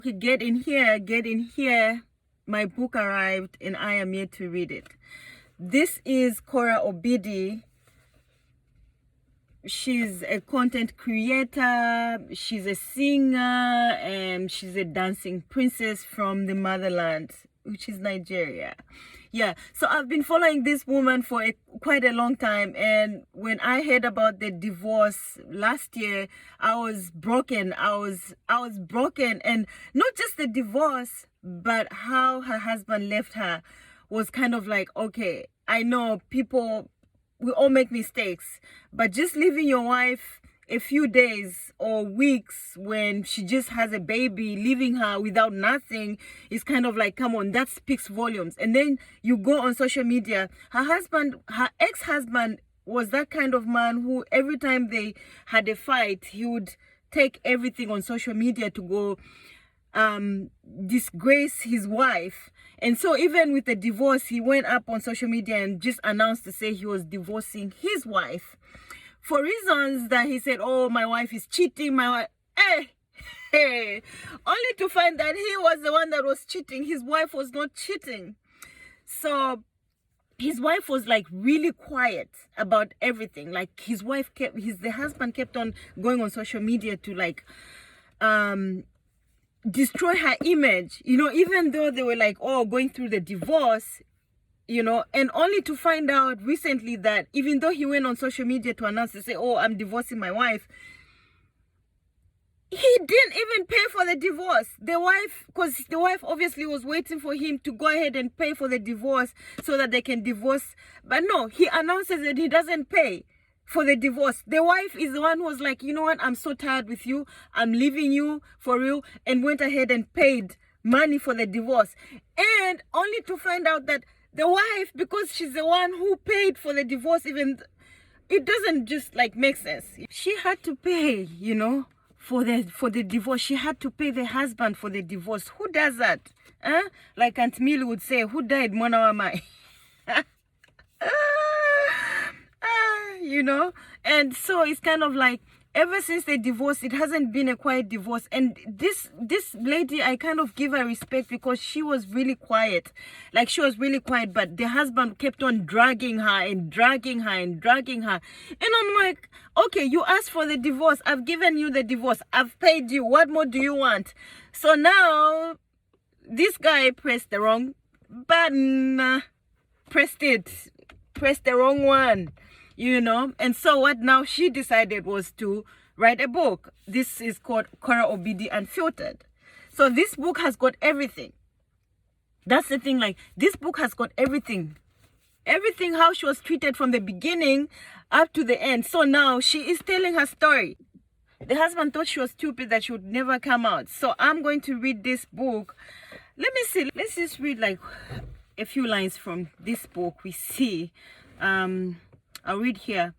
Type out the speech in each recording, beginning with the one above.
Okay, get in here, get in here. My book arrived and I am yet to read it. This is Kora Obidi. She's a content creator, she's a singer, and she's a dancing princess from the motherland, which is Nigeria. Yeah, so I've been following this woman for quite a long time, and when I heard about the divorce last year, I was broken. I was broken, and not just the divorce, but how her husband left her was kind of like, okay, I know we all make mistakes, but just leaving your wife a few days or weeks when she just has a baby, leaving her without nothing is kind of like, come on, that speaks volumes. And then you go on social media. Her ex-husband was that kind of man who every time they had a fight, he would take everything on social media to go disgrace his wife. And so even with the divorce, he went up on social media and just announced to say he was divorcing his wife for reasons that he said, oh, my wife is cheating, my wife, only to find that he was the one that was cheating. His wife was not cheating. So his wife was like really quiet about everything. Like the husband kept on going on social media to like destroy her image, even though they were like, oh, going through the divorce, and only to find out recently that even though he went on social media to announce to say, oh, I'm divorcing my wife, he didn't even pay for the divorce. Because the wife obviously was waiting for him to go ahead and pay for the divorce so that they can divorce. But no, he announces that he doesn't pay for the divorce. The wife is the one who was like, you know what, I'm so tired with you, I'm leaving you for real, and went ahead and paid money for the divorce. And only to find out that the wife, because she's the one who paid for the divorce, even it doesn't just like make sense. She had to pay, for the divorce. She had to pay the husband for the divorce. Who does that? Like Aunt Millie would say, who died, Mwana wa mai? And so it's kind of like, ever since they divorced, it hasn't been a quiet divorce. And this lady, I kind of give her respect because she was really quiet. Like, she was really quiet, but the husband kept on dragging her and dragging her and dragging her. And I'm like, okay, you asked for the divorce. I've given you the divorce. I've paid you. What more do you want? So now, this guy pressed the wrong button. Pressed the wrong one. And so what now she decided was to write a book. This is called Kora Obidi Unfiltered. So this book has got everything. That's the thing, like, this book has got everything. Everything, how she was treated from the beginning up to the end. So now she is telling her story. The husband thought she was stupid, that she would never come out. So I'm going to read this book. Let me see. Let's just read like a few lines from this book. We see. I'll read here.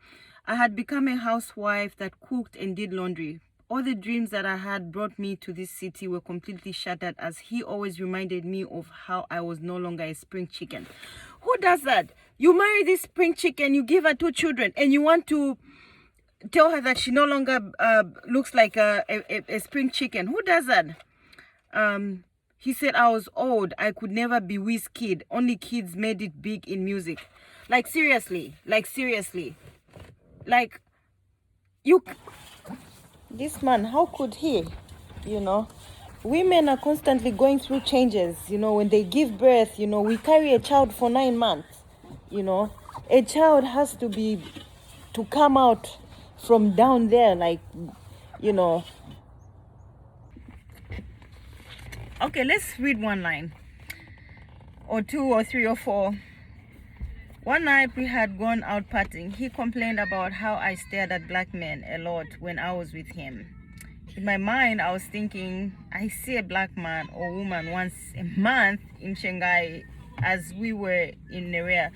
I had become a housewife that cooked and did laundry. All the dreams that I had brought me to this city were completely shattered, as he always reminded me of how I was no longer a spring chicken. Who does that? You marry this spring chicken, you give her 2 children, and you want to tell her that she no longer looks like a spring chicken. Who does that? He said I was old. I could never be Wizkid. Only kids made it big in music. Like, seriously. Like, this man, how could he? Women are constantly going through changes. When they give birth, we carry a child for 9 months. A child has to come out from down there, like, Okay, let's read 1 line, or 2 or 3 or 4. One night we had gone out partying. He complained about how I stared at black men a lot when I was with him. In my mind, I was thinking, I see a black man or woman once a month in Shanghai as we were in Nerea.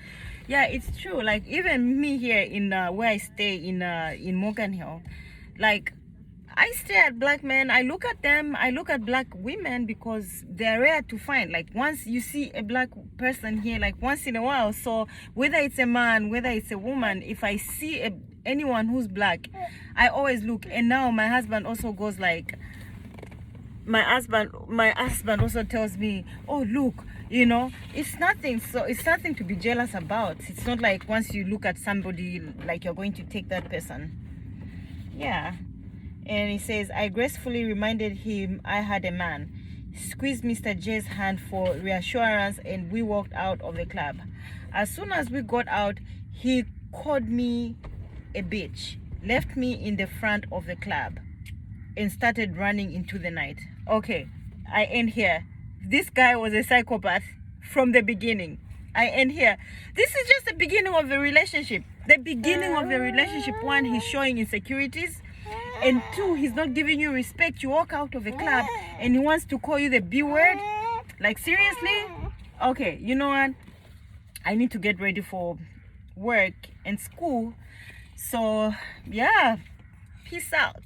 Yeah, it's true. Like, even me here in where I stay in Morgan Hill, like, I stare at black men. I look at them. I look at black women because they're rare to find. Like, once you see a black person here, like once in a while. So whether it's a man, whether it's a woman, if I see anyone who's black, I always look. And now my husband also goes like, my husband also tells me, oh look, you know, it's nothing to be jealous about. It's not like once you look at somebody, like you're going to take that person. Yeah. And he says, I gracefully reminded him I had a man, squeezed Mr. J's hand for reassurance, and we walked out of the club. As soon as we got out, he called me a bitch, left me in the front of the club, and started running into the night. Okay, I end here. This guy was a psychopath from the beginning. I end here. This is just the beginning of the relationship. The beginning of the relationship. One, he's showing insecurities. And two, he's not giving you respect. You walk out of a club and he wants to call you the B word. Like, seriously? Okay, you know what? I need to get ready for work and school. So, yeah. Peace out.